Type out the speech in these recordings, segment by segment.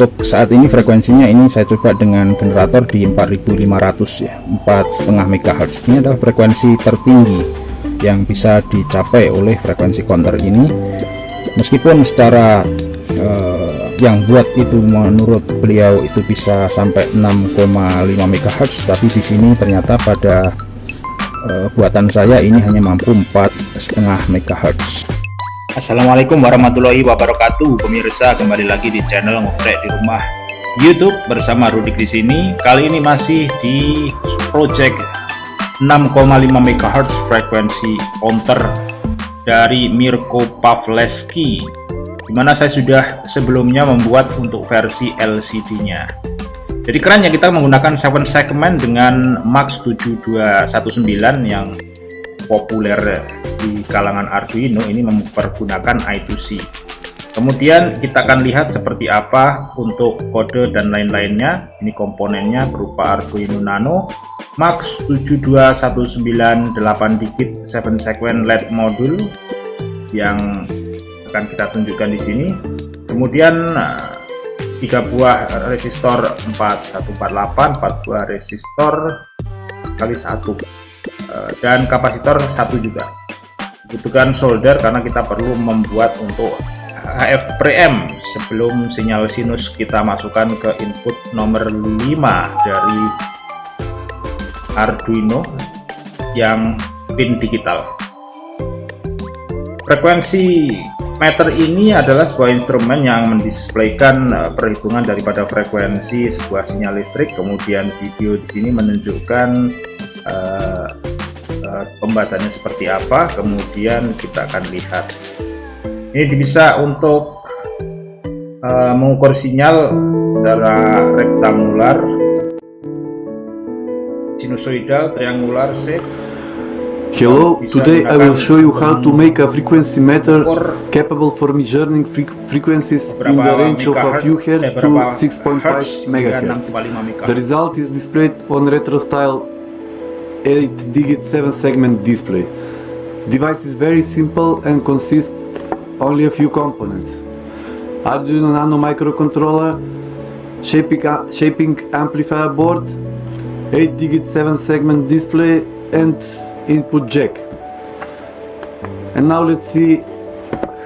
Untuk saat ini frekuensinya ini saya coba dengan generator di 4500 ya, 4,5 MHz. Ini adalah frekuensi tertinggi yang bisa dicapai oleh frekuensi counter ini. Meskipun secara yang buat itu menurut beliau itu bisa sampai 6,5 MHz, tapi di sini ternyata pada buatan saya ini hanya mampu 4,5 MHz. Assalamualaikum warahmatullahi wabarakatuh, pemirsa, kembali lagi di channel Ngoprek di Rumah YouTube bersama Rudik di sini. Kali ini masih di project 6,5 MHz frekuensi counter dari Mirko Pawlewski, dimana saya sudah sebelumnya membuat untuk versi LCD-nya. Jadi keren ya, kita menggunakan 7 segmen dengan Max 7219 yang populer di kalangan Arduino. Ini mempergunakan I2C. Kemudian kita akan lihat seperti apa untuk kode dan lain-lainnya. Ini komponennya berupa Arduino Nano Max 7219 8 digit 7 segmen LED modul yang akan kita tunjukkan di sini. Kemudian 3 buah resistor 4148, 4 buah resistor kali 1, dan kapasitor 1 juga. Butuhkan solder karena kita perlu membuat untuk HF preamp sebelum sinyal sinus kita masukkan ke input nomor 5 dari Arduino yang pin digital. Frekuensi meter ini adalah sebuah instrumen yang mendisplaykan perhitungan daripada frekuensi sebuah sinyal listrik. Kemudian video di sini menunjukkan pembacanya seperti apa. Kemudian kita akan lihat. Ini bisa untuk mengukur sinyal secara rektangular, sinusoidal, triangular, shape. Hello, today I will show you how to make a frequency meter capable for measuring frequencies in the range of a few Hz to 6.5 MHz. The result is displayed on retro style 8-digit 7-segment display. Device is very simple and consists only a few components: Arduino Nano microcontroller, shaping amplifier board, 8-digit 7-segment display, and input jack. And now let's see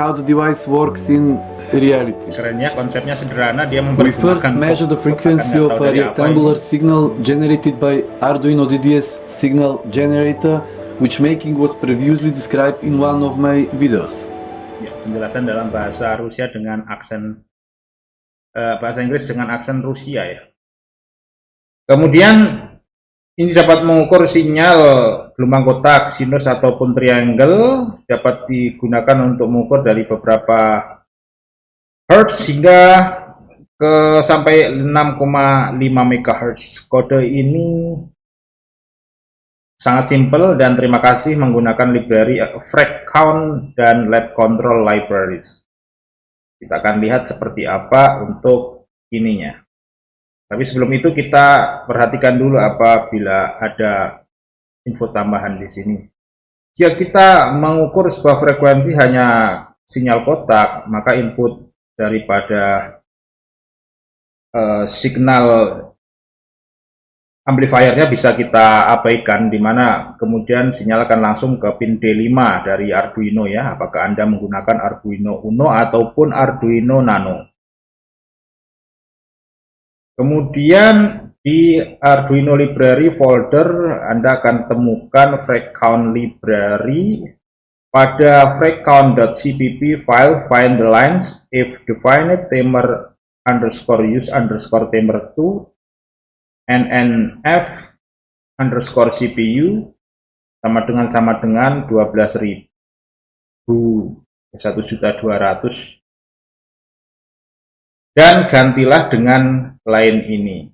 how the device works in reality. Kerennya, konsepnya sederhana. Dia We first measure the frequency of a rectangular signal generated by Arduino DDS signal generator, which making was previously described in one of my videos. Ya, penjelasan dalam bahasa Rusia dengan aksen bahasa Inggris dengan aksen Rusia ya. Kemudian ini dapat mengukur sinyal gelombang kotak, sinus ataupun triangle. Dapat digunakan untuk mengukur dari beberapa hertz hingga ke sampai 6,5 MHz. Kode ini sangat simpel, dan terima kasih menggunakan library frec count dan LED control libraries. Kita akan lihat seperti apa untuk ininya. Tapi sebelum itu kita perhatikan dulu apabila ada info tambahan di sini. Jika kita mengukur sebuah frekuensi hanya sinyal kotak, maka input daripada signal amplifiernya bisa kita abaikan, di mana kemudian sinyal akan langsung ke pin D5 dari Arduino ya, apakah Anda menggunakan Arduino Uno ataupun Arduino Nano. Kemudian di Arduino library folder Anda akan temukan frec count library. Pada freccount.cpp file, find the lines if defined timer underscore use underscore timer 2 nnf underscore cpu sama dengan 12.000 1.200.000, dan gantilah dengan line ini.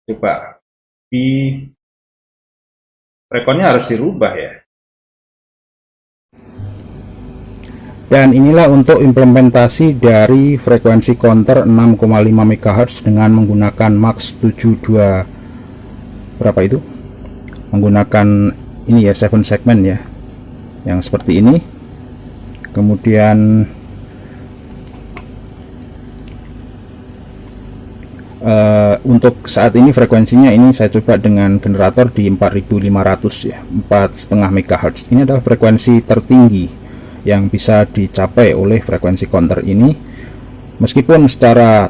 Coba di frekonnya harus dirubah ya. Dan inilah untuk implementasi dari frekuensi counter 6,5 MHz dengan menggunakan Max 72 berapa itu? Menggunakan ini ya, 7 segmen ya, yang seperti ini. Kemudian Untuk saat ini frekuensinya ini saya coba dengan generator di 4500 ya, 4,5 MHz. Ini adalah frekuensi tertinggi yang bisa dicapai oleh frekuensi counter ini, meskipun secara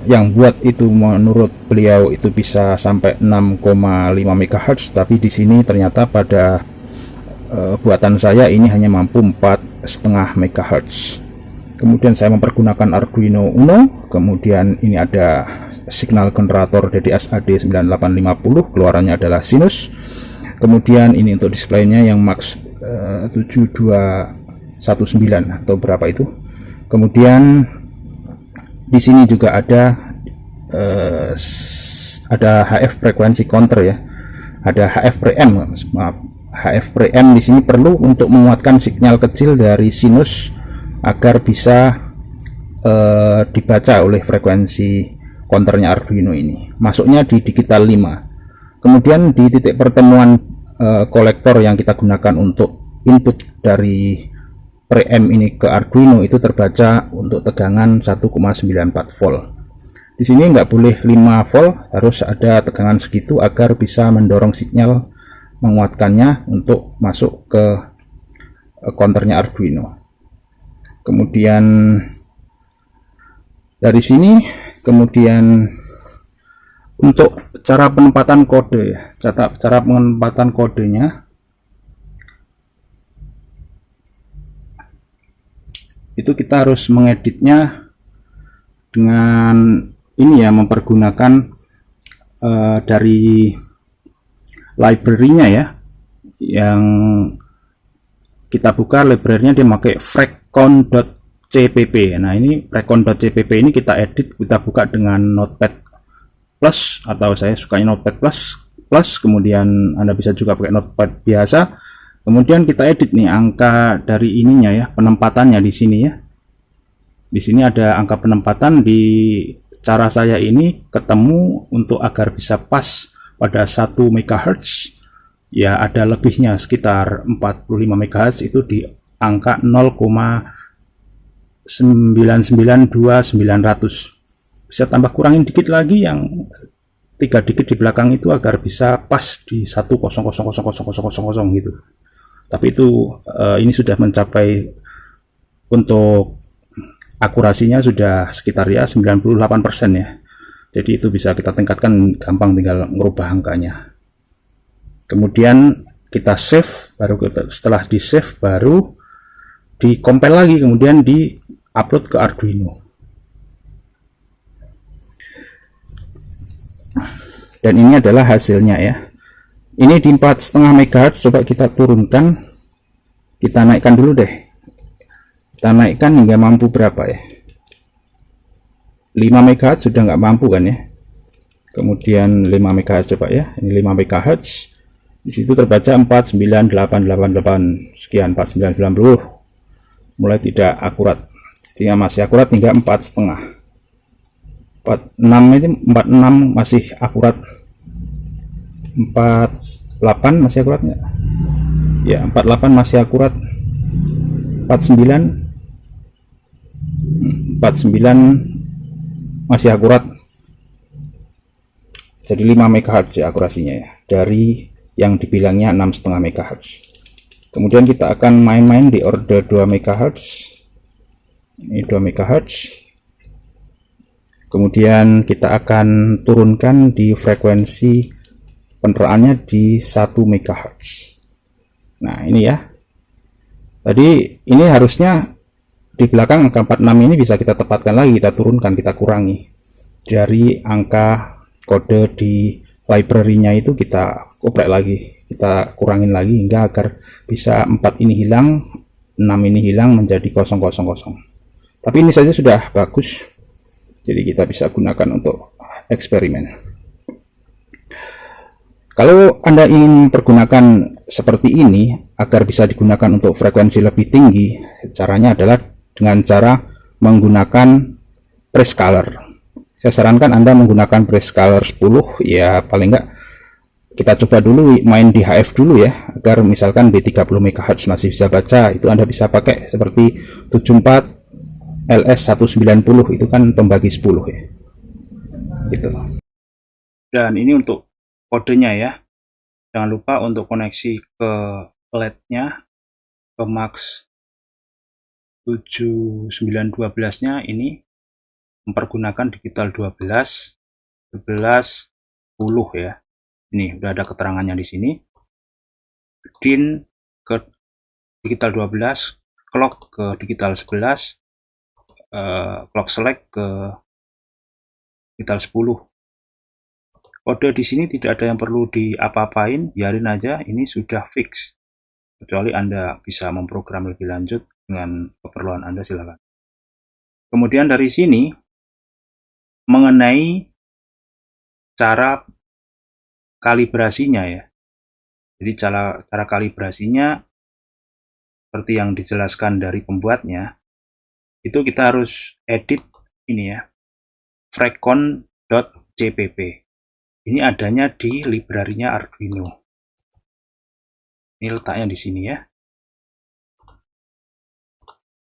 yang buat itu menurut beliau itu bisa sampai 6,5 MHz, tapi di sini ternyata pada buatan saya ini hanya mampu 4,5 MHz. Kemudian saya mempergunakan Arduino Uno, kemudian ini ada signal generator dari SAD 9850, keluarannya adalah sinus. Kemudian ini untuk displaynya yang max 7219 atau berapa itu. Kemudian di sini juga ada HF frekuensi counter ya, ada HF preamp, maaf, HF preamp di sini perlu untuk menguatkan sinyal kecil dari sinus agar bisa dibaca oleh frekuensi counternya Arduino ini. Masuknya di digital 5. Kemudian di titik pertemuan kolektor yang kita gunakan untuk input dari preamp ini ke Arduino itu terbaca untuk tegangan 1,94 volt. Di sini nggak boleh 5 volt, harus ada tegangan segitu agar bisa mendorong sinyal, menguatkannya untuk masuk ke counternya Arduino. Kemudian dari sini, kemudian untuk cara penempatan kode ya, cara penempatan kodenya itu kita harus mengeditnya dengan ini ya, mempergunakan dari library-nya ya, yang kita buka library-nya dia pakai frec.cpp. Nah, ini frec.cpp ini kita edit, kita buka dengan Notepad Plus, atau saya sukanya Notepad Plus, kemudian Anda bisa juga pakai Notepad biasa. Kemudian kita edit nih angka dari ininya ya, penempatannya di sini ya. Di sini ada angka penempatan, di cara saya ini ketemu untuk agar bisa pas pada 1 MHz ya, ada lebihnya sekitar 45 MHz itu di angka 0,992900. Bisa tambah kurangin dikit lagi, yang 3 digit di belakang itu agar bisa pas di 1,0000000 gitu. Tapi itu ini sudah mencapai, untuk akurasinya sudah sekitar ya 98% ya. Jadi itu bisa kita tingkatkan gampang, tinggal merubah angkanya. Kemudian kita save, setelah di save baru di compile lagi, kemudian di upload ke Arduino. Dan ini adalah hasilnya ya. Ini di 4,5 MHz, coba kita turunkan, kita naikkan dulu deh. Kita naikkan hingga mampu berapa ya? 5 MHz sudah nggak mampu kan ya. Kemudian 5 MHz coba ya, ini 5 MHz. Di situ terbaca 49888 sekian, 4990. Mulai tidak akurat. Jadi masih akurat hingga 4,5. 46 itu 46 masih akurat. 48 masih akurat nggak? Ya, 48 masih akurat. 49 masih akurat. Jadi 5 MHz ya akurasinya ya, dari yang dibilangnya 6,5 MHz. Kemudian kita akan main-main di order 2 MHz. Ini 2 MHz. Kemudian kita akan turunkan di frekuensi peneraannya di 1 MHz. Nah, ini ya. Tadi ini harusnya di belakang angka 46 ini bisa kita tepatkan lagi, kita turunkan, kita kurangi. Dari angka kode di library-nya itu kita koprek lagi, kita kurangin lagi hingga agar bisa 4 ini hilang, 6 ini hilang menjadi 000. Tapi ini saja sudah bagus, jadi kita bisa gunakan untuk eksperimen. Kalau Anda ingin pergunakan seperti ini agar bisa digunakan untuk frekuensi lebih tinggi, caranya adalah dengan cara menggunakan prescaler. Saya sarankan Anda menggunakan prescaler 10 ya, paling enggak kita coba dulu main di HF dulu ya, agar misalkan di 30 MHz masih bisa baca, itu Anda bisa pakai seperti 74 LS190, itu kan pembagi 10 ya. gitu. Dan ini untuk kodenya ya, jangan lupa untuk koneksi ke LED-nya, ke MAX 7912 nya ini mempergunakan digital 12 11 10 ya. Ini udah ada keterangannya di sini. DIN ke digital 12, clock ke digital 11, clock select ke digital 10. Kode di sini tidak ada yang perlu diapa-apain, biarin aja, ini sudah fix. Kecuali Anda bisa memprogram lebih lanjut dengan keperluan Anda, silakan. Kemudian dari sini mengenai cara kalibrasinya ya. Jadi cara kalibrasinya seperti yang dijelaskan dari pembuatnya, itu kita harus edit ini ya, freqcon.cpp. Ini adanya di library-nya Arduino. Ini letaknya di sini ya.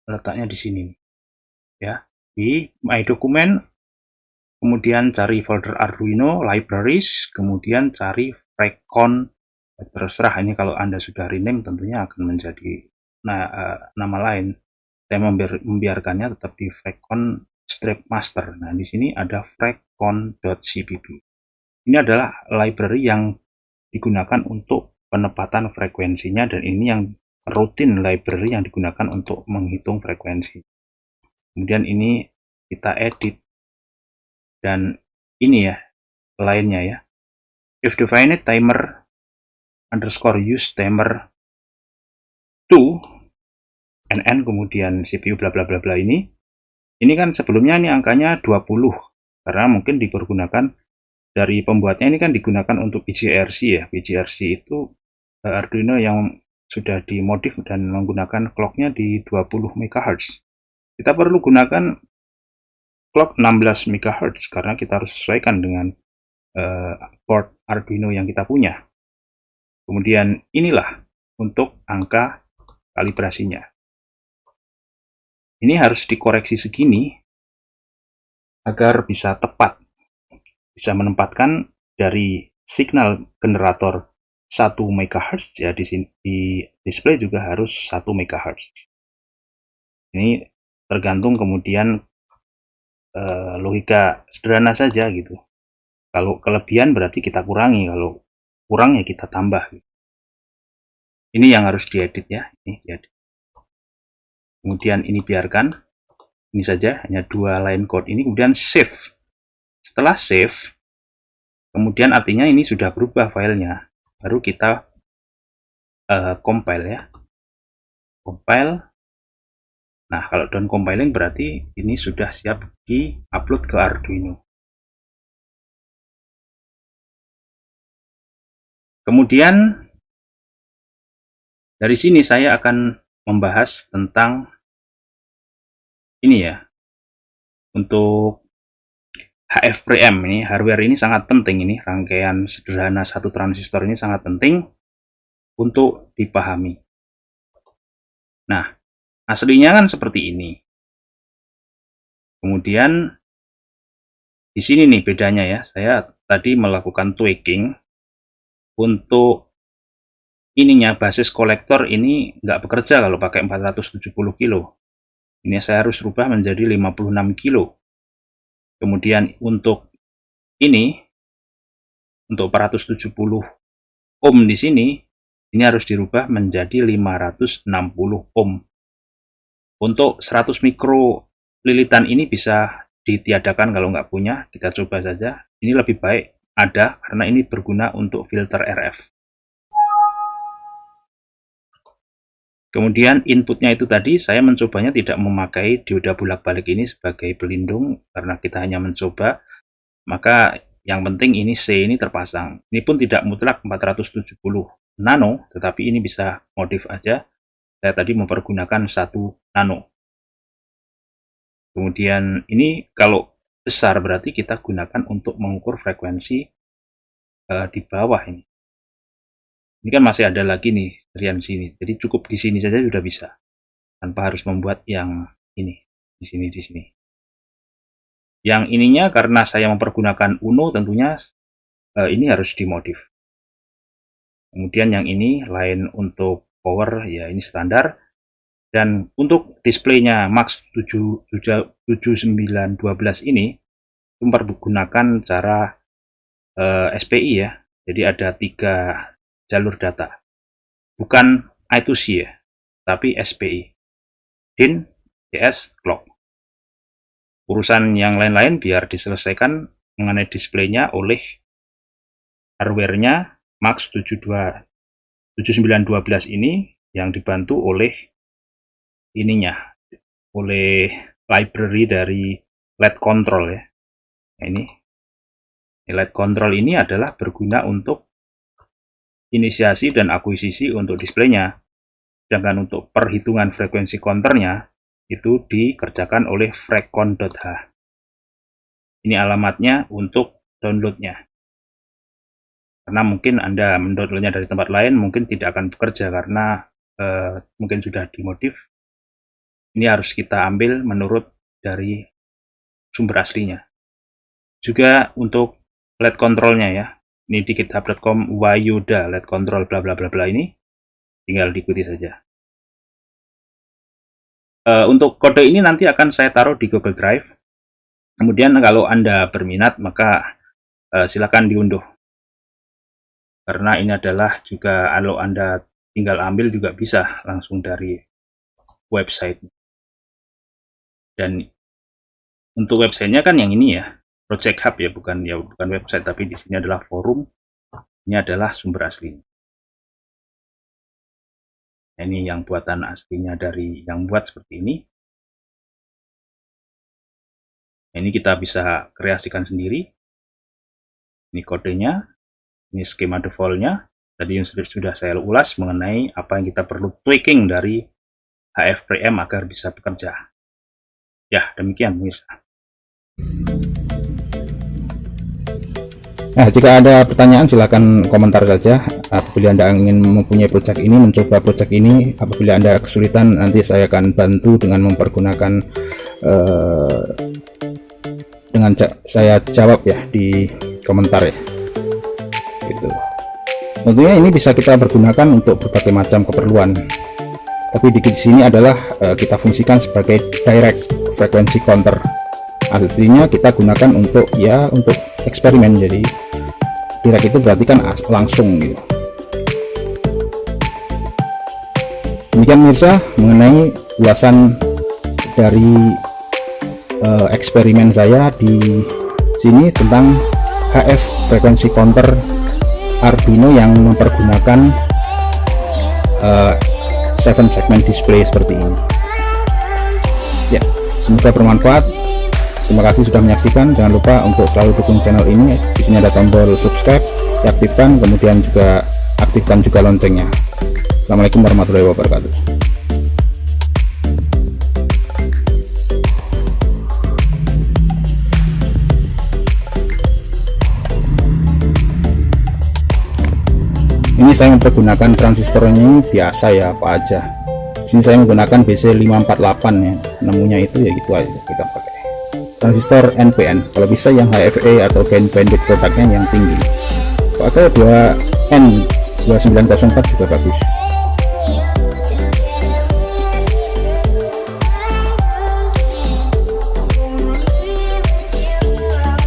Letaknya di sini ya. Di My Document, kemudian cari folder Arduino, Libraries, kemudian cari freqcon. Terserah, ini kalau Anda sudah rename tentunya akan menjadi nama lain. Saya membiarkannya tetap di freqcon strip master. Nah, di sini ada freqcon.cpp. Ini adalah library yang digunakan untuk penempatan frekuensinya, dan ini yang rutin library yang digunakan untuk menghitung frekuensi. Kemudian ini kita edit, dan ini ya lainnya ya, if defined timer underscore use timer 2 nn kemudian CPU bla bla bla bla. Ini kan sebelumnya ini angkanya 20 karena mungkin dipergunakan dari pembuatnya, ini kan digunakan untuk BGRC ya. BGRC itu Arduino yang sudah dimodif dan menggunakan clocknya di 20 MHz. Kita perlu gunakan clock 16 MHz karena kita harus sesuaikan dengan board Arduino yang kita punya. Kemudian inilah untuk angka kalibrasinya. Ini harus dikoreksi segini agar bisa tepat, bisa menempatkan dari signal generator 1 MHz ya. Di sini di display juga harus 1 MHz. Ini tergantung kemudian logika sederhana saja gitu. Kalau kelebihan berarti kita kurangi, kalau kurang ya kita tambah. Ini yang harus diedit ya. Ini diedit. Kemudian ini biarkan, ini saja, hanya 2 line code ini. Kemudian save. Setelah save, kemudian artinya ini sudah berubah filenya. Baru kita compile ya. Compile. Nah, kalau done compiling berarti ini sudah siap di-upload ke Arduino. Kemudian dari sini saya akan membahas tentang ini ya. Untuk HF preamp ini, hardware ini sangat penting, ini rangkaian sederhana satu transistor ini sangat penting untuk dipahami. Nah, aslinya kan seperti ini. Kemudian di sini nih bedanya ya. Saya tadi melakukan tweaking untuk ininya, basis kolektor ini nggak bekerja kalau pakai 470 kilo. Ini saya harus rubah menjadi 56 kilo. Kemudian untuk ini, untuk 470 ohm di sini, ini harus dirubah menjadi 560 ohm. Untuk 100 mikro lilitan ini bisa ditiadakan kalau nggak punya, kita coba saja. Ini lebih baik ada karena ini berguna untuk filter RF. Kemudian inputnya itu tadi saya mencobanya tidak memakai dioda bolak-balik ini sebagai pelindung karena kita hanya mencoba. Maka yang penting ini C ini terpasang. Ini pun tidak mutlak 470 nano, tetapi ini bisa modif aja. Saya tadi mempergunakan 1 nano. Kemudian ini kalau besar berarti kita gunakan untuk mengukur frekuensi di bawah ini. Ini kan masih ada lagi nih varian sini, jadi cukup di sini saja sudah bisa, tanpa harus membuat yang ini di sini. Yang ininya karena saya mempergunakan Uno, tentunya ini harus dimodif. Kemudian yang ini lain untuk power, ya ini standar. Dan untuk displaynya Max 7912 ini mempergunakan cara SPI ya. Jadi ada 3 jalur data, bukan I2C ya, tapi SPI, DIN, CS, clock. Urusan yang lain-lain biar diselesaikan mengenai displaynya oleh hardware-nya Max 7912 ini, yang dibantu oleh ininya, oleh library dari LED control ya. Nah, ini LED control ini adalah berguna untuk inisiasi dan akuisisi untuk displaynya, sedangkan untuk perhitungan frekuensi counternya itu dikerjakan oleh fracon.h. Ini alamatnya untuk downloadnya, karena mungkin Anda mendownloadnya dari tempat lain mungkin tidak akan bekerja karena mungkin sudah dimodif. Ini harus kita ambil menurut dari sumber aslinya. Juga untuk LED controlnya ya, ini di github.com Yoda LED control bla bla bla bla, ini tinggal diikuti saja. Untuk kode ini nanti akan saya taruh di Google Drive. Kemudian kalau Anda berminat maka silakan diunduh, karena ini adalah juga kalau Anda tinggal ambil juga bisa langsung dari website. Dan untuk websitenya kan yang ini ya, Project Hub ya, bukan website, tapi di sini adalah forum. Ini adalah sumber aslinya. Nah, ini yang buatan aslinya dari yang buat seperti ini. Nah, ini kita bisa kreasikan sendiri. Ini kodenya, ini skema defaultnya. Tadi yang sudah saya ulas mengenai apa yang kita perlu tweaking dari HFPM agar bisa bekerja. Ya, demikian pemirsa. Nah, jika ada pertanyaan silakan komentar saja. Apabila Anda ingin mempunyai project ini, mencoba project ini, apabila Anda kesulitan, nanti saya akan bantu dengan mempergunakan dengan saya jawab ya di komentar ya. Gitu. Tentunya ini bisa kita pergunakan untuk berbagai macam keperluan. Tapi di sini adalah kita fungsikan sebagai direct frequency counter. Artinya kita gunakan untuk untuk eksperimen. Jadi direct itu berarti kan langsung gitu. Demikian pemirsa mengenai ulasan dari eksperimen saya di sini tentang HF frequency counter Arduino yang mempergunakan 7 segment display seperti ini. Ya, semoga bermanfaat. Terima kasih sudah menyaksikan. Jangan lupa untuk selalu dukung channel ini. Di sini ada tombol subscribe, diaktifkan, kemudian juga aktifkan juga loncengnya. Assalamualaikum warahmatullahi wabarakatuh. Ini saya mempergunakan transistornya biasa ya, apa aja. Di sini saya menggunakan BC548 ya. Nemunya itu ya gitu aja kita pakai. Transistor NPN, kalau bisa yang HFE atau bandwidth produknya yang tinggi. Pakai 2N2904 juga bagus.